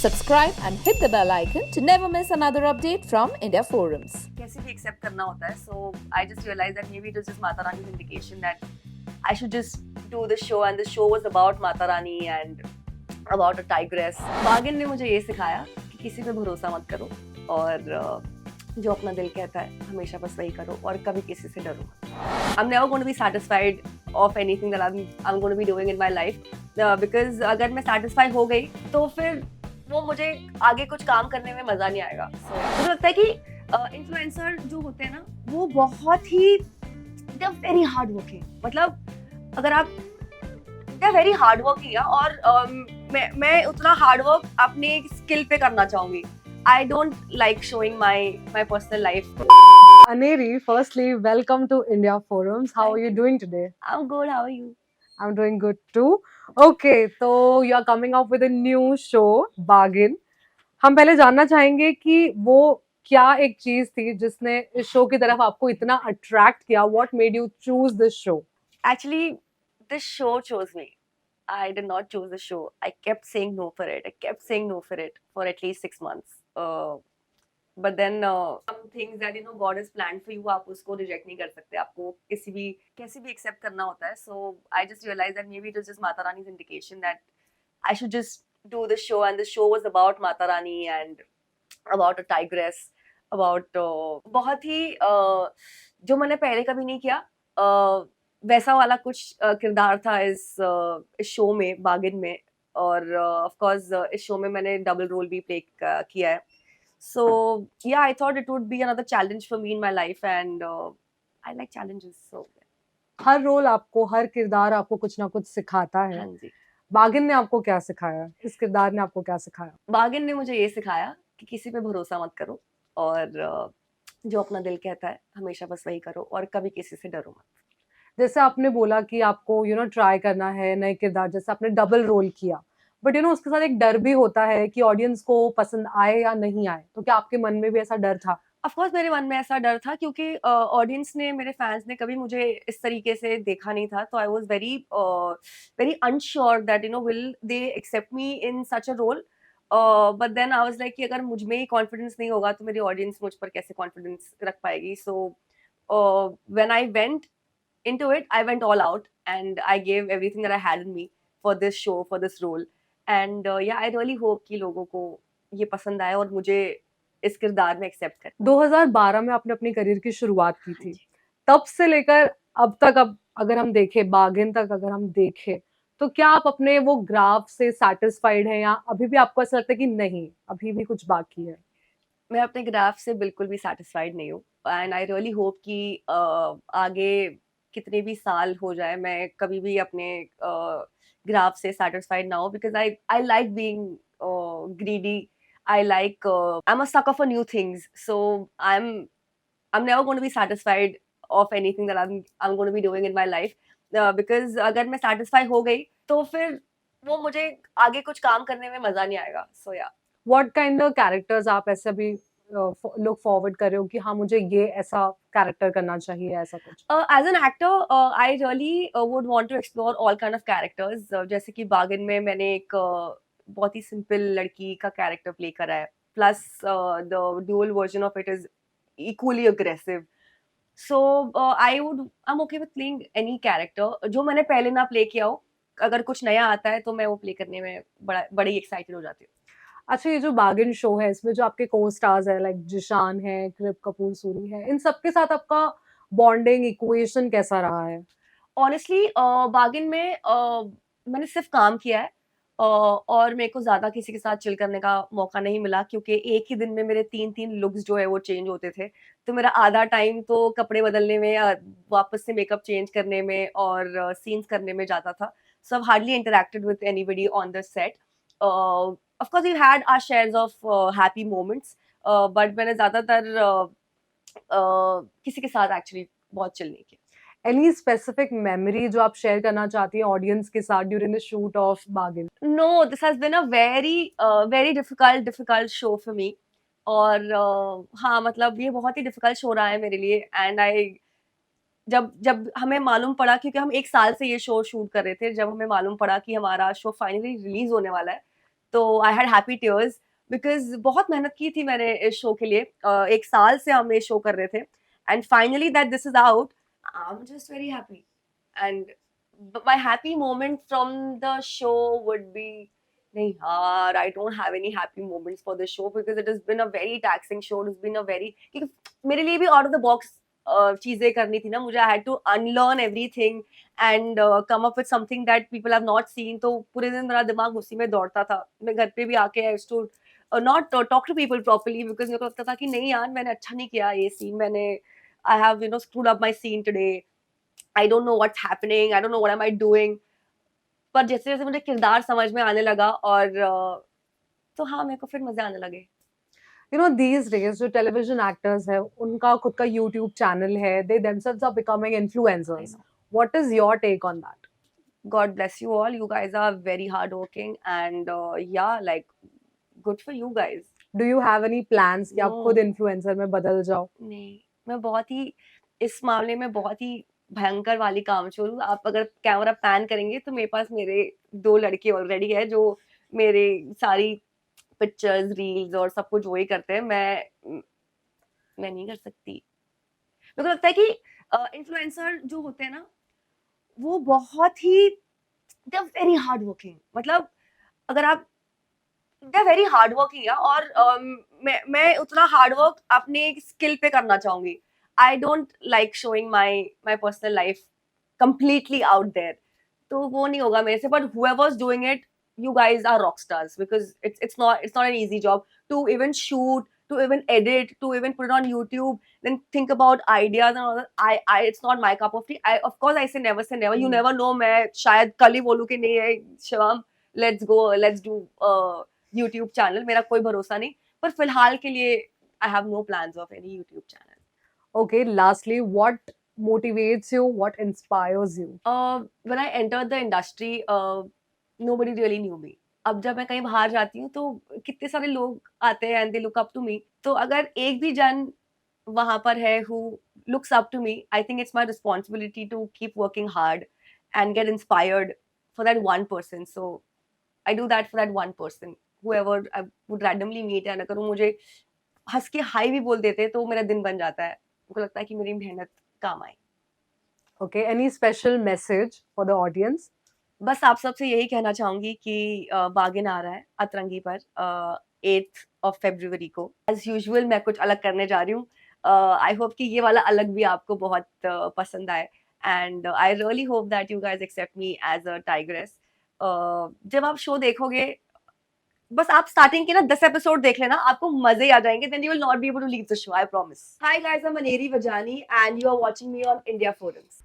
Subscribe and hit the bell icon to never miss another update from India Forums. कैसे भी accept करना होता है. So I just realized that maybe it was just Mata Rani's indication that I should just do the show, and the show was about Mata Rani and about a tigress. बागिन ने मुझे ये सिखाया कि किसी पे भरोसा मत करो और जो अपना दिल कहता है हमेशा बस वही करो और कभी किसी से डरो मत. I'm never going to be satisfied of anything that I'm going to be doing in my life because अगर मैं satisfied हो गई तो फिर वो मुझे आगे कुछ काम करने में मजा नहीं आएगा. मुझे लगता है कि इन्फ्लुएंसर जो होते हैं ना वो बहुत ही they are very hard working. मतलब अगर आप they are very hard working और मैं उतना हार्ड वर्क अपने स्किल पे करना चाहूंगी. I don't like showing my personal life. Aneri, firstly, welcome to India Forums. How are you doing today? I'm good. How are you? I'm doing good too. Okay, so you are coming up with a new show, Bargain. हम पहले जानना चाहेंगे कि वो क्या एक चीज थी जिसने इस शो की तरफ आपको इतना अट्रैक्ट किया. What made you choose this show? Actually, this show chose me. I did not choose the show. I kept saying no for it. I kept saying no for it for at least 6 months. But then some things that God has planned for you, आप उसको reject नहीं कर सकते. आपको कैसे भी accept करना होता है. So I just realized that maybe it was just Mata Rani's indication that I should just do the show, and the show was about Mata Rani and about a tigress, about बहुत ही जो मैंने पहले कभी नहीं किया वैसा वाला कुछ किरदार था इस शो में, बागिन में. और ऑफ कोर्स इस शो में मैंने डबल रोल भी प्ले किया है. So yeah I thought it would be another challenge for me in my life and I like challenges. So हर रोल आपको, हर किरदार आपको कुछ ना कुछ सिखाता है. हाँ जी. बागिन ने आपको क्या सिखाया? इस किरदार ने आपको क्या सिखाया? बागिन ने मुझे ये सिखाया कि किसी पे भरोसा मत करो और जो अपना दिल कहता है हमेशा बस वही करो और कभी किसी से डरो मत. जैसे आपने बोला कि आपको ट्राई करना है नए किरदार, जैसे आपने डबल रोल किया, बट उसके साथ एक डर भी होता है कि ऑडियंस को पसंद आए या नहीं आए. तो क्या आपके मन में भी ऐसा डर था? ऑफ कोर्स मेरे मन में ऐसा डर था क्योंकि ऑडियंस ने, मेरे फैंस ने कभी मुझे इस तरीके से देखा नहीं था. तो I was very very unsure that will they accept me in such a role. But then I was like कि अगर मुझ में ही कॉन्फिडेंस नहीं होगा तो मेरी ऑडियंस मुझ पर कैसे कॉन्फिडेंस रख पाएगी. So when I went into it, I went all out and I gave everything that I had in me for this show, for this role. And yeah, I really hope कि लोगों को ये पसंद आए और मुझे इस किरदार में एक्सेप्ट करें. 2012 में आपने अपनी करियर की शुरुआत की थी. तब से लेकर अब तक, अब अगर हम देखें, बागिन तक अगर हम देखें, तो क्या आप अपने वो ग्राफ से सेटिस्फाइड हैं या अभी भी आपको ऐसा लगता है कि नहीं, अभी भी कुछ बाकी है? मैं अपने ग्राफ से बिल्कुल भी सेटिस्फाइड नहीं हूँ. एंड आई रियली होप कि आगे कितने भी साल हो जाए मैं कभी भी अपने ग्राफ से सेटिस्फाइड ना हो. Because I like being greedy. I like I'm a sucker for new things. So I'm never going to be satisfied of anything that I'm going to be doing in my life because अगर मैं satisfied हो गई तो फिर वो मुझे आगे कुछ काम करने में मजा नहीं आएगा. So yeah. What kind of characters आप ऐसे भी look forward कर रहे हो कि हाँ मुझे ये ऐसा कैरेक्टर करना चाहिए, ऐसा कुछ? As an actor, I really would want to explore all kind of characters. जैसे कि बागिन में मैंने एक बहुत ही सिंपल लड़की का कैरेक्टर प्ले करा है. Plus the dual version of it is equally aggressive. So I'm okay with playing any character जो मैंने पहले ना प्ले किया हो. अगर कुछ नया आता है तो मैं वो प्ले करने में बड़ी एक्साइटेड हो जाती हूँ. अच्छा, ये जो बागिन शो है, इसमें जो आपके को स्टार्स है, लाइक जिशान है, कृप कपूर सूरी है, इन सबके साथ आपका बॉन्डिंग इक्वेशन कैसा रहा है? ऑनेस्टली बागिन में मैंने सिर्फ काम किया है और मेरे को ज्यादा किसी के साथ चिल करने का मौका नहीं मिला क्योंकि एक ही दिन में मेरे 3 लुक्स जो है वो चेंज होते थे. तो मेरा आधा टाइम तो कपड़े बदलने में, वापस से मेकअप चेंज करने में और सीन्स करने में जाता था. So I hardly interacted with anybody on the set. Of course we had our shares of happy moments but मैंने ज्यादातर किसी के साथ एक्चुअली बहुत चिल नहीं किया. एनी स्पेसिफिक मेमोरी जो आप शेयर करना चाहती हैं ऑडियंस के साथ ड्यूरिंग द शूट ऑफ बागिन? No, this has been a very difficult show for me. और हाँ, मतलब ये बहुत ही डिफिकल्ट शो रहा है मेरे लिए. एंड जब हमें मालूम पड़ा, क्योंकि हम 1 साल से ये शो शूट कर रहे थे, जब हमें मालूम पड़ा कि हमारा शो फाइनली रिलीज होने वाला है तो I had happy tears because बहुत मेहनत की थी मैंने इस शो के लिए। 1 साल से हम ये शो कर रहे थे and finally that this is out, I am just very happy. And my happy moment from the show would be, नहीं यार, I don't have any happy moments for the show because it has been a very taxing show, it has been a very, मेरे लिए भी out of the box चीजें करनी थी ना मुझे। I had to unlearn everything and come up with something that people have not seen. तो पूरे दिन मेरा दिमाग उसी में दौड़ता था। मैं घर पे भी आके I to not talk to people properly because मेरे को लगता था कि नहीं यार मैंने अच्छा नहीं किया ये सीन, मैंने I have screwed up my scene today, I don't know what's happening, I don't know what am I doing. पर जैसे जैसे मुझे किरदार समझ में आने लगा और तो हाँ मेरे को फिर मजे आने लगे। these days जो टेलीविजन एक्टर्स है उनका खुद का यूट्यूब चैनल है, they themselves are becoming influencers. What is your take on that? God bless you all. You guys are very hardworking and yeah, like good for you guys. Do you have any plans कि आप No. खुद influencer में बदल जाओ? नहीं, मैं बहुत ही इस मामले में बहुत ही भयंकर वाली कामचोर हूँ। आप अगर कैमरा पैन करेंगे तो मेरे पास मेरे 2 लड़के ऑलरेडी है जो मेरे सारी पिक्चर्स, रील्स और सब कुछ वही करते हैं। मैं नहीं कर सकती। मेरे को लगता है कि इन्फ्लुएंसर जो होते हैं ना वो बहुत ही they are very hard working. मतलब अगर आप they are very hard working या और मैं उतना हार्ड वर्क अपने स्किल पे करना चाहूंगी। I don't like showing my personal life completely out there, तो वो नहीं होगा मेरे से। But whoever's doing it, you guys are rock stars because it's not an easy job to even shoot, to even edit, to even put it on YouTube, then think about ideas and all that. It's not my cup of tea. Of course I say never say never. You never know, मैं शायद कल ही बोलूं कि नहीं है Shivam let's do YouTube channel, मेरा कोई भरोसा नहीं। पर फिलहाल के लिए I have no plans of any YouTube channel. Okay, lastly, what motivates you? What inspires you? When I entered the industry, nobody really knew me. अब जब मैं कहीं बाहर जाती हूँ तो कितने सारे लोग आते हैं and they look up to me. तो अगर एक भी जन वहाँ पर है who looks up to me, I think it's my responsibility to keep working hard and get inspired for that one person. So I do that for that one person, whoever I would randomly meet. and अगर वो मुझे हंस के high भी बोल देते तो मेरा दिन बन जाता है। मुझे लगता है कि मेरी मेहनत काम आई। Okay, any special message for the audience? बस आप सबसे यही कहना चाहूंगी कि बागिन आ रहा है अतरंगी पर 8th of February को। एज यूजुअल मैं कुछ अलग करने जा रही हूँ। आई होप कि ये वाला अलग भी आपको बहुत पसंद आए and I really hope that you guys accept me as a tigress. जब आप शो देखोगे बस आप स्टार्टिंग के ना 10 एपिसोड देख लेना, आपको मजे ही आ जाएंगे। Then you will not be able to leave the show, I promise. Hi guys, I am Aneri Vajani and you are watching me on India forums.